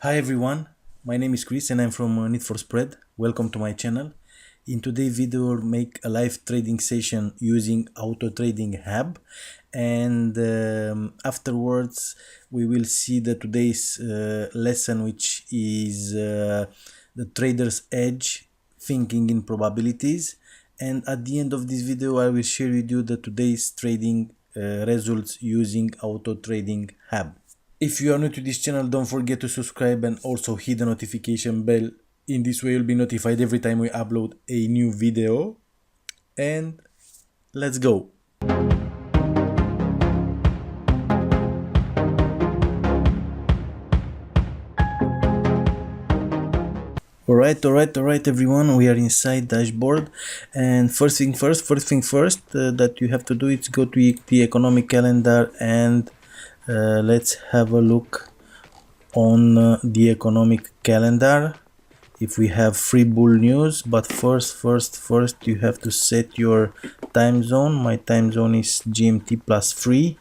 Hi everyone, my name is Chris and I'm from Need for Spread. Welcome to my channel. In today's video we'll make a live trading session using autotradinghub, and afterwards we will see today's lesson, which is the trader's edge, thinking in probabilities. And at the end of this video I will share with you today's trading results using autotradinghub. If you are new to this channel, don't forget to subscribe and also hit the notification bell. In this way you'll be notified every time we upload a new video. And let's go. Alright everyone, we are inside dashboard, and first thing first, that you have to do is go to the economic calendar and let's have a look on the economic calendar if we have free bull news. But first you have to set your time zone. My time zone is GMT +3.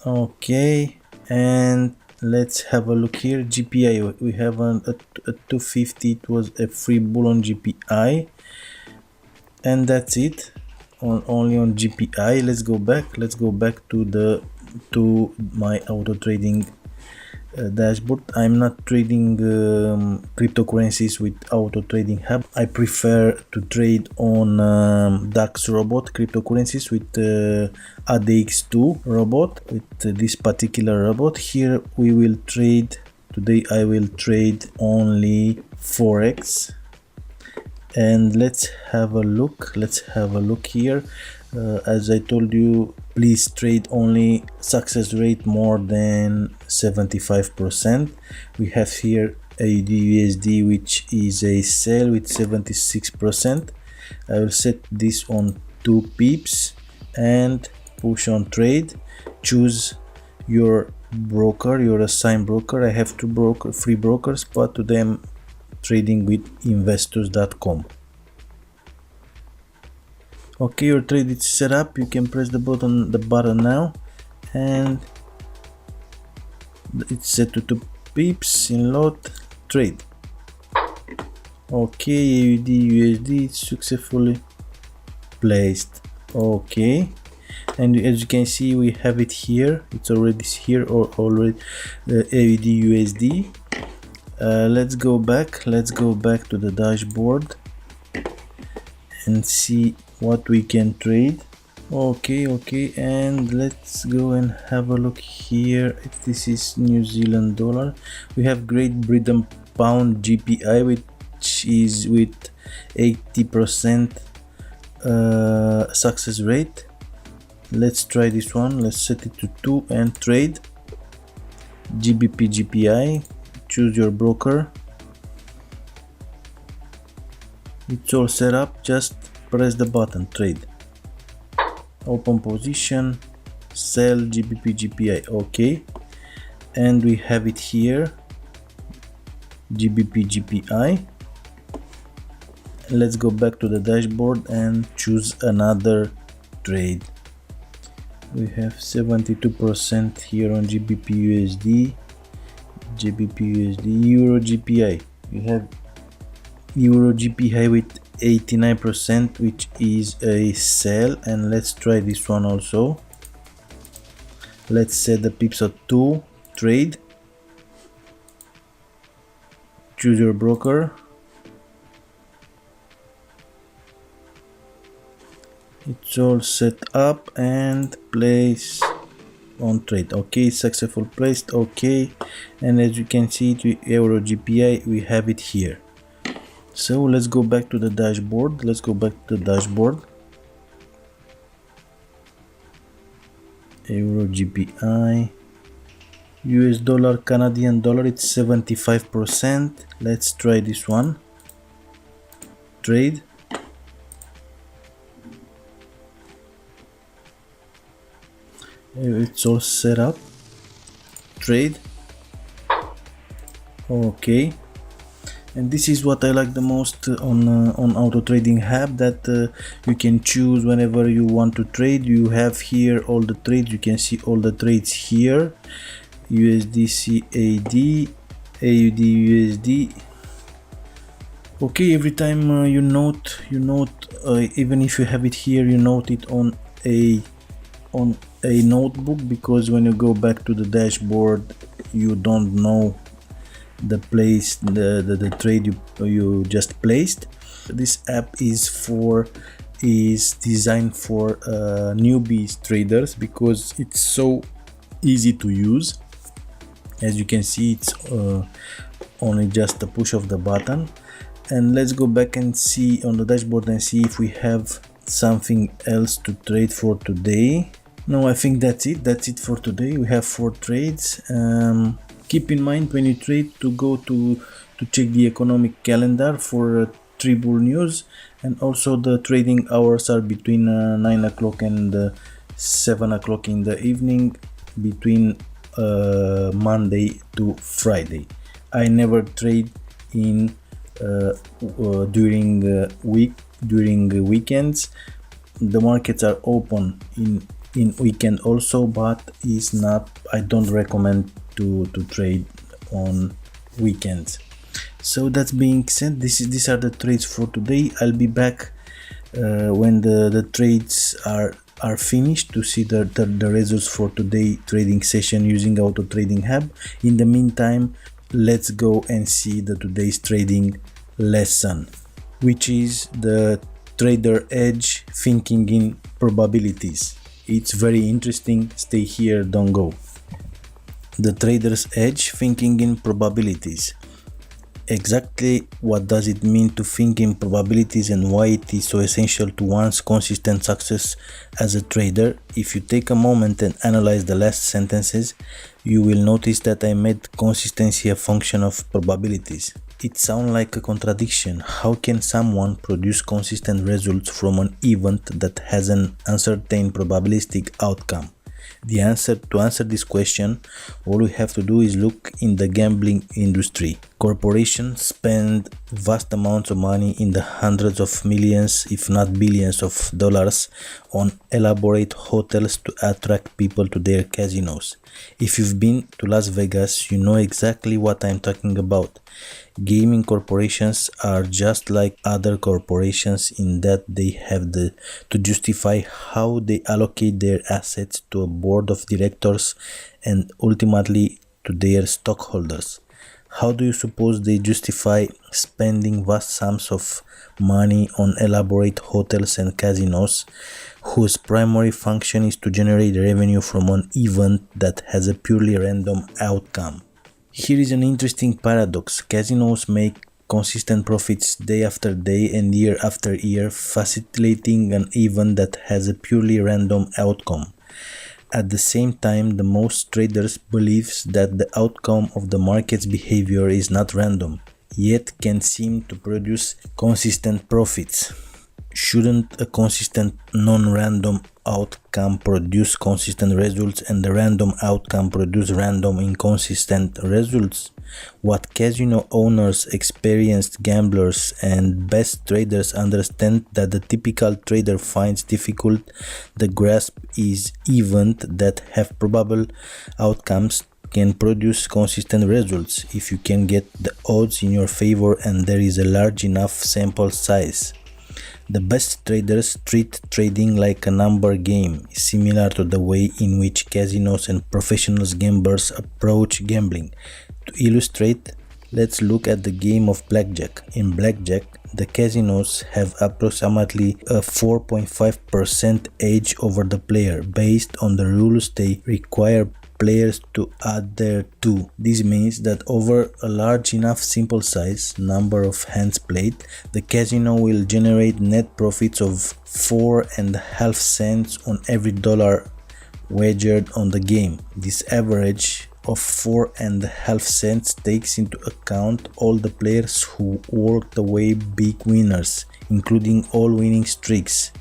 Okay, and let's have a look here. GPI, we have a 250. It was a free bull on GPI, and that's it. Only on GPI. Let's go back to my auto trading dashboard. I'm not trading cryptocurrencies with autotradinghub. I prefer to trade on DAX robot cryptocurrencies with ADX2 robot, with this particular robot. Here we will trade today. I will trade only Forex, and let's have a look here. As I told you, please trade only success rate more than 75%. We have here AUD USD, which is a sell with 76%. I will set this on 2 pips and push on trade. Choose your broker, your assigned broker. I have three brokers, but today I'm trading with investors.com. Okay, your trade is set up. You can press the button now, and it's set to 2 pips in lot. Trade. Okay, AUD USD is successfully placed. Okay, and as you can see, we have it here. It's already here, or already AUD USD. Let's go back to the dashboard and see what we can trade. Okay, and let's go and have a look here. This is New Zealand dollar. We have Great Britain pound GPI, which is with 80% success rate. Let's try this one. Let's set it to 2 and trade. GBP GPI. Choose your broker. It's all set up. Just press the button, trade. Open position, sell GBP GPI. Okay, and we have it here, GBP GPI. Let's go back to the dashboard and choose another trade. We have 72% here on GBP USD, Euro GPI. We have Euro GPI with 89%, which is a sell, and let's try this one also. Let's set the pips at 2, trade. Choose your broker. It's all set up and place on trade. Okay, successful placed. Okay, and as you can see, to Euro GPI we have it here. So let's go back to the dashboard. Euro GPI, US dollar, Canadian dollar, it's 75%. Let's try this one. Trade. It's all set up. Trade. Okay. And this is what I like the most on autotradinghub, that you can choose whenever you want to trade. You have here all the trades. You can see all the trades here. USD CAD, AUD USD. Okay, every time you note even if you have it here, you note it on a notebook, because when you go back to the dashboard you don't know the place, the trade you just placed. This app is designed for newbies traders, because it's so easy to use. As you can see, it's only just a push of the button. And let's go back and see on the dashboard and see if we have something else to trade for today. No, I think that's it for today. We have 4 trades. Keep in mind when you trade to go to check the economic calendar for Tribal news, and also the trading hours are between 9 o'clock and 7 o'clock in the evening, between Monday to Friday. I never trade in during weekends. The markets are open in weekend also, but is not, I don't recommend to trade on weekends. So that being said, these are the trades for today. I'll be back when the trades are finished to see the results for today trading session using autotradinghub. In the meantime, let's go and see today's trading lesson, which is the trader edge thinking in probabilities. It's very interesting. Stay here, don't go. The trader's edge thinking in probabilities. Exactly what does it mean to think in probabilities, and why it is so essential to one's consistent success as a trader? If you take a moment and analyze the last sentences, you will notice that I made consistency a function of probabilities. It sounds like a contradiction. How can someone produce consistent results from an event that has an uncertain probabilistic outcome? To answer this question, all we have to do is look in the gambling industry. Corporations spend vast amounts of money in the hundreds of millions, if not billions of dollars on elaborate hotels to attract people to their casinos. If you've been to Las Vegas, you know exactly what I'm talking about. Gaming corporations are just like other corporations in that they have to justify how they allocate their assets to a board of directors and ultimately to their stockholders. How do you suppose they justify spending vast sums of money on elaborate hotels and casinos whose primary function is to generate revenue from an event that has a purely random outcome? Here is an interesting paradox. Casinos make consistent profits day after day and year after year, facilitating an event that has a purely random outcome. At the same time, the most traders believes that the outcome of the market's behavior is not random, yet can seem to produce consistent profits. Shouldn't a consistent non-random outcome produce consistent results, and the random outcome produce random inconsistent results? What casino owners, experienced gamblers, and best traders understand that the typical trader finds difficult to grasp is events that have probable outcomes can produce consistent results if you can get the odds in your favor and there is a large enough sample size. The best traders treat trading like a number game, similar to the way in which casinos and professional gamblers approach gambling. To illustrate, let's look at the game of blackjack. In blackjack, the casinos have approximately a 4.5% edge over the player based on the rules they require players to add their two. This means that over a large enough sample size, number of hands played, the casino will generate net profits of 4.5 cents on every dollar wagered on the game. This average of 4.5 cents takes into account all the players who walked away big winners, including all winning streaks,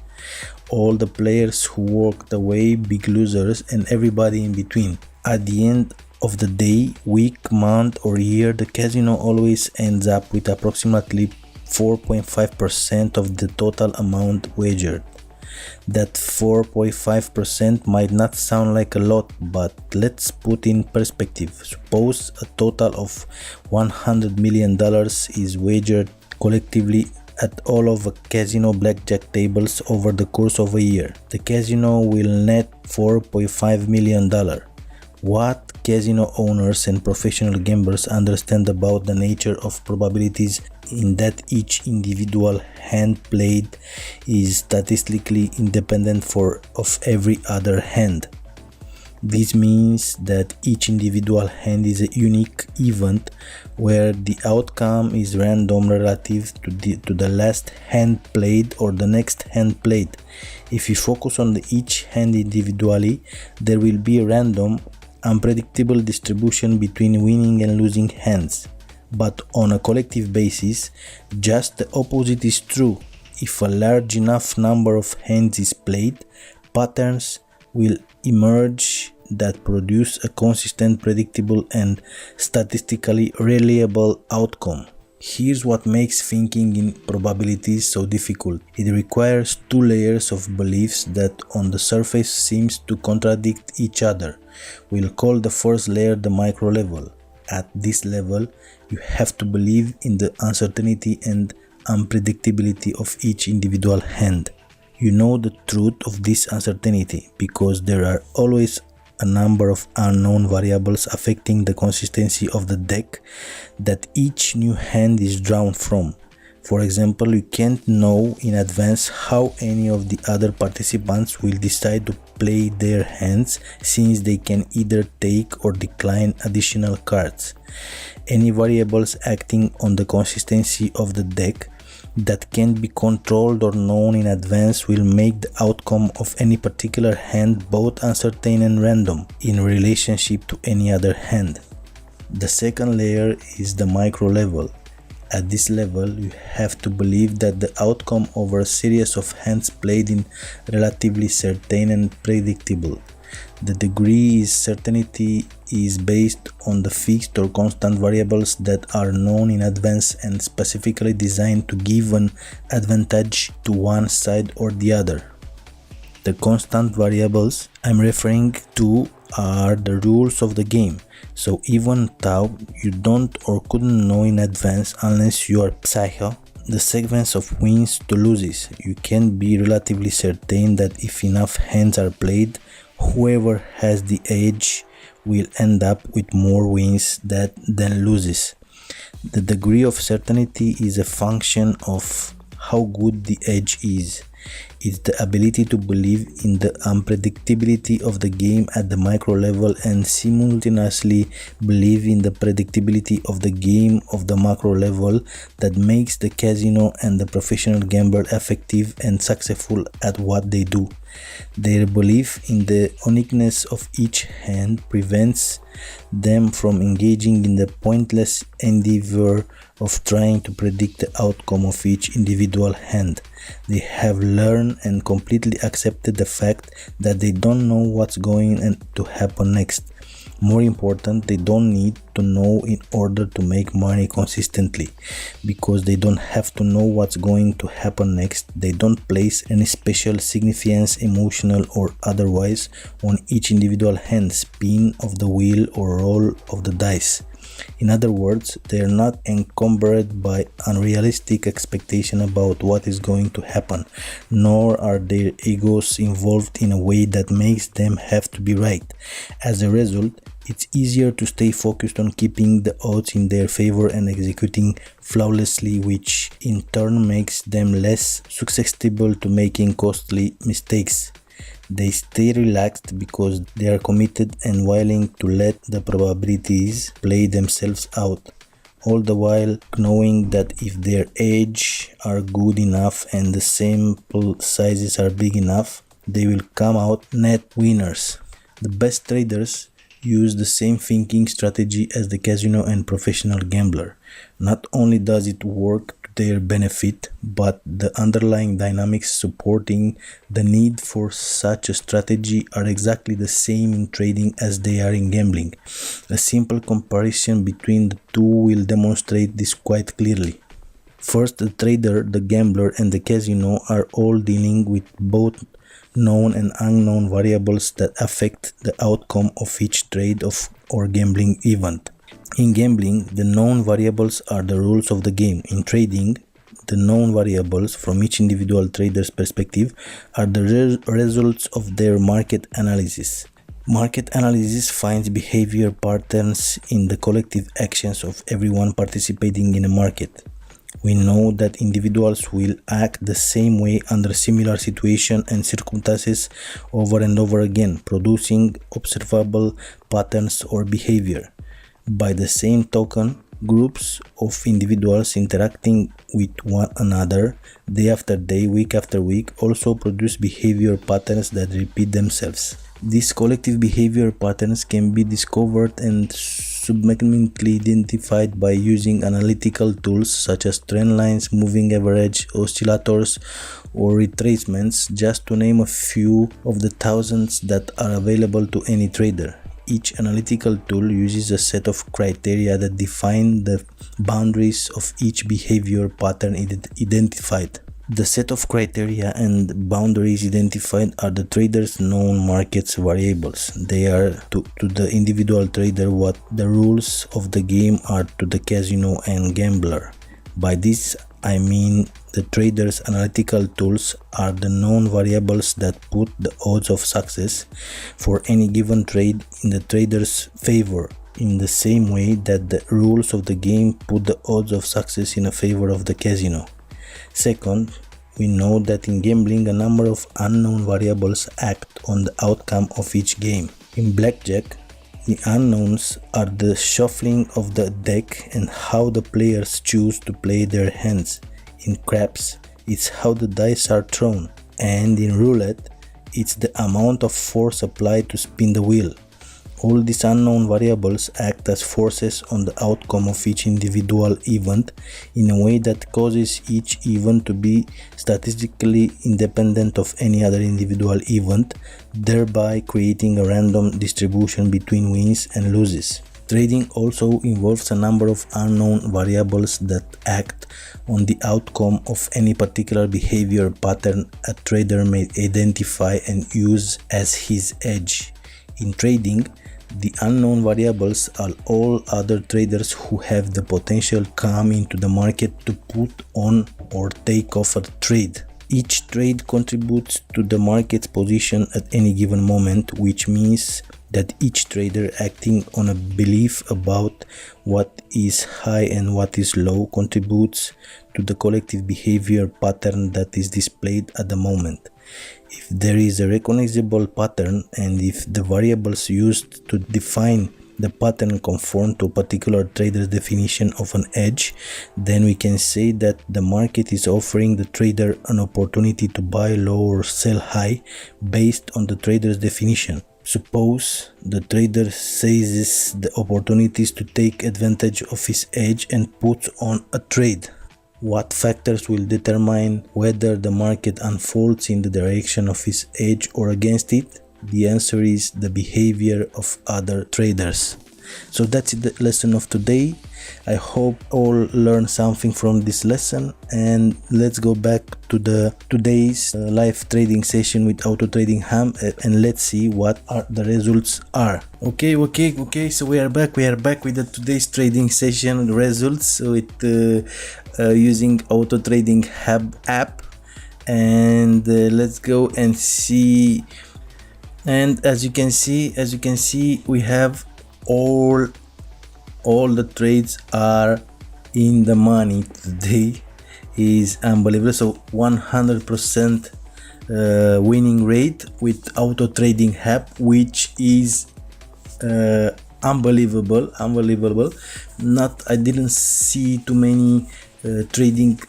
all the players who walked away big losers, and everybody in between. At the end of the day, week, month, or year, the casino always ends up with approximately 4.5% of the total amount wagered. That 4.5% might not sound like a lot, but let's put in perspective. Suppose a total of $100 million is wagered collectively at all of a casino blackjack tables over the course of a year. The casino will net $4.5 million. What casino owners and professional gamblers understand about the nature of probabilities in that each individual hand played is statistically independent of every other hand. This means that each individual hand is a unique event where the outcome is random relative to the last hand played or the next hand played. If you focus on each hand individually, there will be a random, unpredictable distribution between winning and losing hands. But on a collective basis, just the opposite is true. If a large enough number of hands is played, patterns will emerge that produce a consistent, predictable, and statistically reliable outcome. Here's what makes thinking in probabilities so difficult. It requires two layers of beliefs that on the surface seems to contradict each other. We'll call the first layer the micro level. At this level, you have to believe in the uncertainty and unpredictability of each individual hand. You know the truth of this uncertainty because there are always a number of unknown variables affecting the consistency of the deck that each new hand is drawn from. For example, you can't know in advance how any of the other participants will decide to play their hands, since they can either take or decline additional cards. Any variables acting on the consistency of the deck that can't be controlled or known in advance will make the outcome of any particular hand both uncertain and random in relationship to any other hand. The second layer is the micro level. At this level, you have to believe that the outcome over a series of hands played is relatively certain and predictable. The degree of certainty is based on the fixed or constant variables that are known in advance and specifically designed to give an advantage to one side or the other. The constant variables I'm referring to are the rules of the game. So even though you don't or couldn't know in advance unless you are psycho, the sequence of wins to loses, you can be relatively certain that if enough hands are played, whoever has the edge will end up with more wins than loses. The degree of certainty is a function of how good the edge is. It's the ability to believe in the unpredictability of the game at the micro level and simultaneously believe in the predictability of the game of the macro level that makes the casino and the professional gambler effective and successful at what they do. Their belief in the uniqueness of each hand prevents them from engaging in the pointless endeavor of trying to predict the outcome of each individual hand. They have learned and completely accepted the fact that they don't know what's going to happen next. More important, they don't need to know in order to make money consistently. Because they don't have to know what's going to happen next, they don't place any special significance, emotional or otherwise, on each individual hand, spin of the wheel or roll of the dice. In other words, they are not encumbered by unrealistic expectation about what is going to happen, nor are their egos involved in a way that makes them have to be right. As a result, it's easier to stay focused on keeping the odds in their favor and executing flawlessly, which in turn makes them less susceptible to making costly mistakes. They stay relaxed because they are committed and willing to let the probabilities play themselves out, all the while knowing that if their edge are good enough and the sample sizes are big enough, they will come out net winners. The best traders use the same thinking strategy as the casino and professional gambler. Not only does it work to their benefit, but the underlying dynamics supporting the need for such a strategy are exactly the same in trading as they are in gambling. A simple comparison between the two will demonstrate this quite clearly. First, the trader, the gambler, and the casino are all dealing with both known and unknown variables that affect the outcome of each trade or gambling event. In gambling, the known variables are the rules of the game. In trading, the known variables from each individual trader's perspective are the results of their market analysis. Market analysis finds behavior patterns in the collective actions of everyone participating in a market. We know that individuals will act the same way under similar situations and circumstances over and over again, producing observable patterns or behavior. By the same token, groups of individuals interacting with one another day after day, week after week, also produce behavior patterns that repeat themselves. These collective behavior patterns can be discovered and subsequently identified by using analytical tools such as trend lines, moving average, oscillators, or retracements, just to name a few of the thousands that are available to any trader. Each analytical tool uses a set of criteria that define the boundaries of each behavior pattern identified. The set of criteria and boundaries identified are the trader's known markets variables. They are to the individual trader what the rules of the game are to the casino and gambler. By this I mean the trader's analytical tools are the known variables that put the odds of success for any given trade in the trader's favor, in the same way that the rules of the game put the odds of success in favor of the casino. Second, we know that in gambling a number of unknown variables act on the outcome of each game. In blackjack, the unknowns are the shuffling of the deck and how the players choose to play their hands. In craps, it's how the dice are thrown. And in roulette, it's the amount of force applied to spin the wheel. All these unknown variables act as forces on the outcome of each individual event in a way that causes each event to be statistically independent of any other individual event, thereby creating a random distribution between wins and losses. Trading also involves a number of unknown variables that act on the outcome of any particular behavior pattern a trader may identify and use as his edge. In trading, the unknown variables are all other traders who have the potential come into the market to put on or take off a trade. Each trade contributes to the market's position at any given moment, which means that each trader acting on a belief about what is high and what is low contributes to the collective behavior pattern that is displayed at the moment. If there is a recognizable pattern and if the variables used to define the pattern conform to a particular trader's definition of an edge, then we can say that the market is offering the trader an opportunity to buy low or sell high based on the trader's definition. Suppose the trader seizes the opportunities to take advantage of his edge and puts on a trade. What factors will determine whether the market unfolds in the direction of his edge or against it? The answer is the behavior of other traders. So that's the lesson of today. I hope all learned something from this lesson, and let's go back to today's live trading session with autotradinghub and let's see what the results are. Okay, so we are back with today's trading session results with using autotradinghub app, and let's go and see. And as you can see we have all the trades are in the money. Today is unbelievable. So 100% winning rate with autotradinghub, which is unbelievable. I didn't see too many trading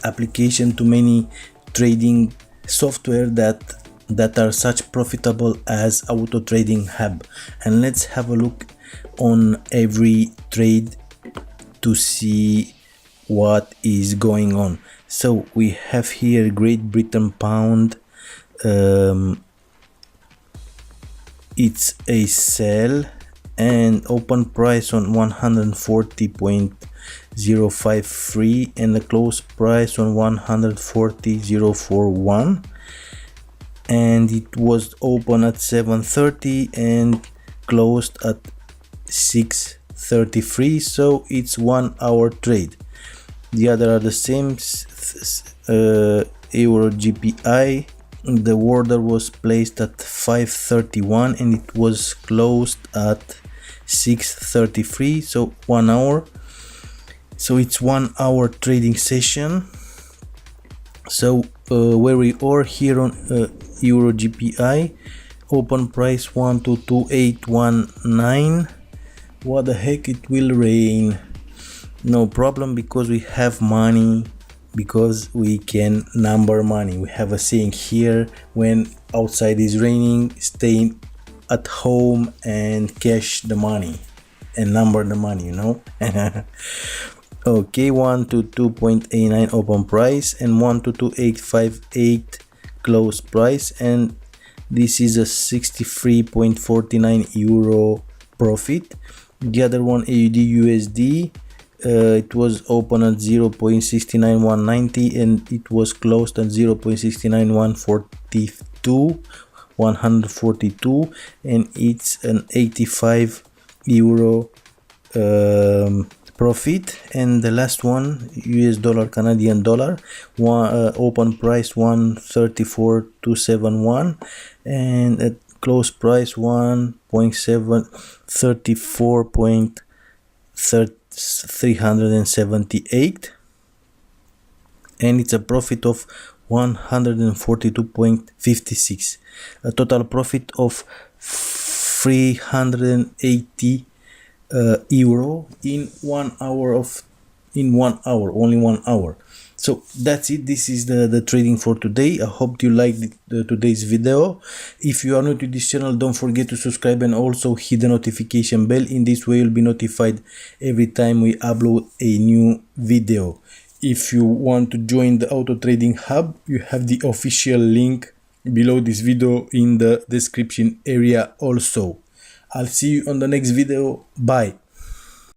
application, too many trading software that are such profitable as autotradinghub. And let's have a look on every trade to see what is going on. So we have here Great Britain pound. It's a sell and open price on 140.053 and the close price on 140.041, and it was open at 7:30 and closed at 6:33, so it's 1 hour trade. The other are the same. Euro GPI, the order was placed at 5:31 and it was closed at 6:33, so 1 hour. So it's 1 hour trading session. So where we are here on Euro GPI, open price 122.819. What the heck, it will rain. No problem, because we have money, because we can number money. We have a saying here, when outside is raining, stay at home and cash the money and number the money, you know. Okay, 122.89 open price and 122.858 close price, and this is a 63.49 euro profit. The other one, AUD USD, it was open at 0.69190 and it was closed at 0.69142, and it's an 85 euro profit. And the last one, US dollar Canadian dollar, open price 134.271 and at close price 1.734.378, and it's a profit of 142.56, a total profit of 380 euro in 1 hour only 1 hour. So that's it. This is the trading for today. I hope you liked today's video. If you are new to this channel, don't forget to subscribe and also hit the notification bell. In this way you'll be notified every time we upload a new video. If you want to join the Auto Trading Hub, you have the official link below this video in the description area also. I'll see you on the next video. Bye.